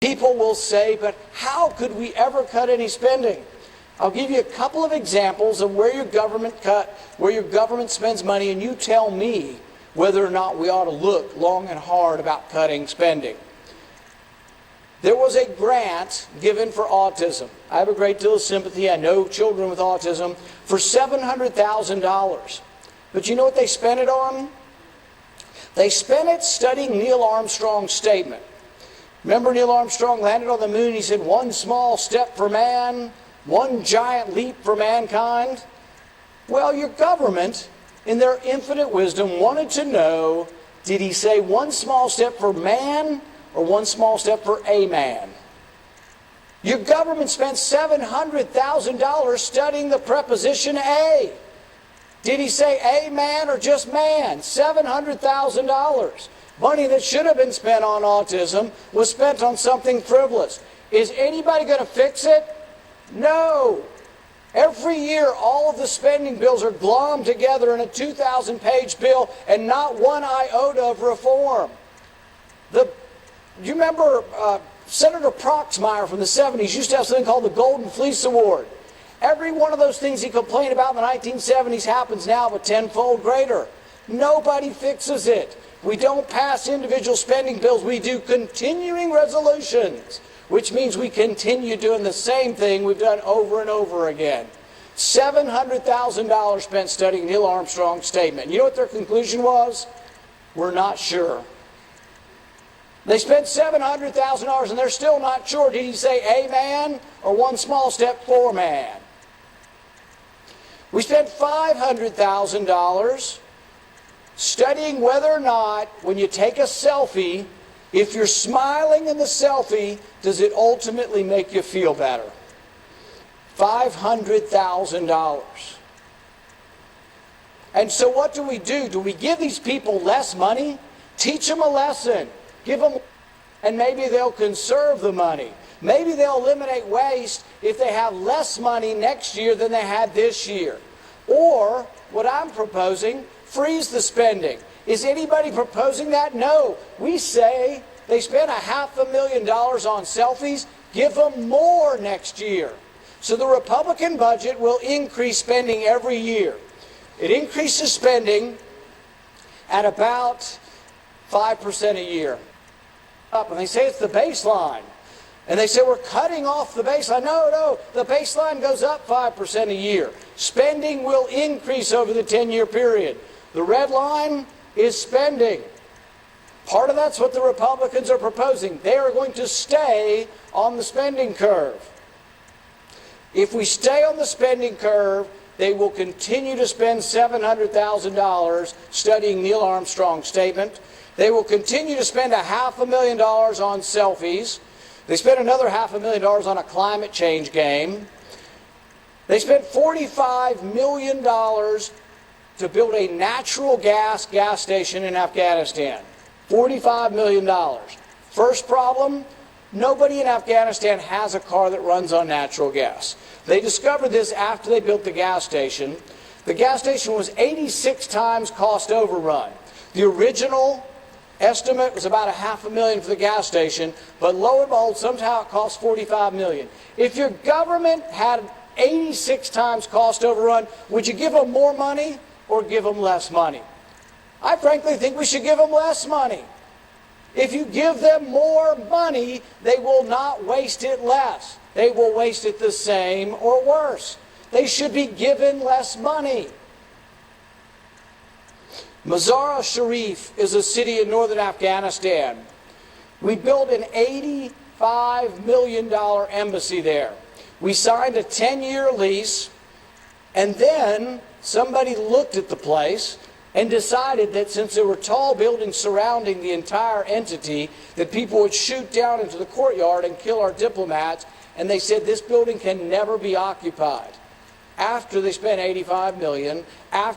People will say, but how could we ever cut any spending? I'll give you a couple of examples of where your government spends money, and you tell me whether or not we ought to look long and hard about cutting spending. There was a grant given for autism. I have a great deal of sympathy. I know children with autism, for $700,000. But you know what they spent it on? They spent it studying Neil Armstrong's statement. Remember, Neil Armstrong landed on the moon. He said, one small step for man, one giant leap for mankind. Well, your government, in their infinite wisdom, wanted to know, did he say one small step for man or one small step for a man? Your government spent $700,000 studying the preposition a. Did he say a man or just man? $700,000. Money that should have been spent on autism was spent on something frivolous. Is anybody going to fix it? No. Every year, all of the spending bills are glommed together in a 2,000-page bill and not one iota of reform. You remember Senator Proxmire from the 70s used to have something called the Golden Fleece Award. Every one of those things he complained about in the 1970s happens now, but tenfold greater. Nobody fixes it. We don't pass individual spending bills. We do continuing resolutions, which means we continue doing the same thing we've done over and over again. $700,000 spent studying Neil Armstrong's statement. You know what their conclusion was? We're not sure. They spent $700,000 and they're still not sure. Did he say a man or one small step for man? We spent $500,000 studying whether or not, when you take a selfie, if you're smiling in the selfie, does it ultimately make you feel better? $500,000. And so what do we do? Do we give these people less money? Teach them a lesson. Give them, and maybe they'll conserve the money. Maybe they'll eliminate waste if they have less money next year than they had this year. Or, what I'm proposing, freeze the spending. Is anybody proposing that? No. We say they spent $500,000 on selfies. Give them more next year. So the Republican budget will increase spending every year. It increases spending at about 5% a year. And they say it's the baseline. And they say we're cutting off the baseline. No, the baseline goes up 5% a year. Spending will increase over the 10-year period. The red line is spending. Part of that's what the Republicans are proposing. They are going to stay on the spending curve. If we stay on the spending curve, they will continue to spend $700,000 studying Neil Armstrong's statement. They will continue to spend $500,000 on selfies. They spent another $500,000 on a climate change game. They spent $45 million to build a natural gas station in Afghanistan. $45 million. First problem, nobody in Afghanistan has a car that runs on natural gas. They discovered this after they built the gas station. The gas station was 86 times cost overrun. The original estimate was about $500,000 for the gas station, but lo and behold, somehow it cost $45 million. If your government had 86 times cost overrun, would you give them more money or give them less money? I frankly think we should give them less money. If you give them more money, they will not waste it less. They will waste it the same or worse. They should be given less money. Mazar-e-Sharif is a city in northern Afghanistan. We built an $85 million embassy there. We signed a 10-year lease, and then somebody looked at the place and decided that since there were tall buildings surrounding the entire entity, that people would shoot down into the courtyard and kill our diplomats, and they said this building can never be occupied. After they spent $85 million, after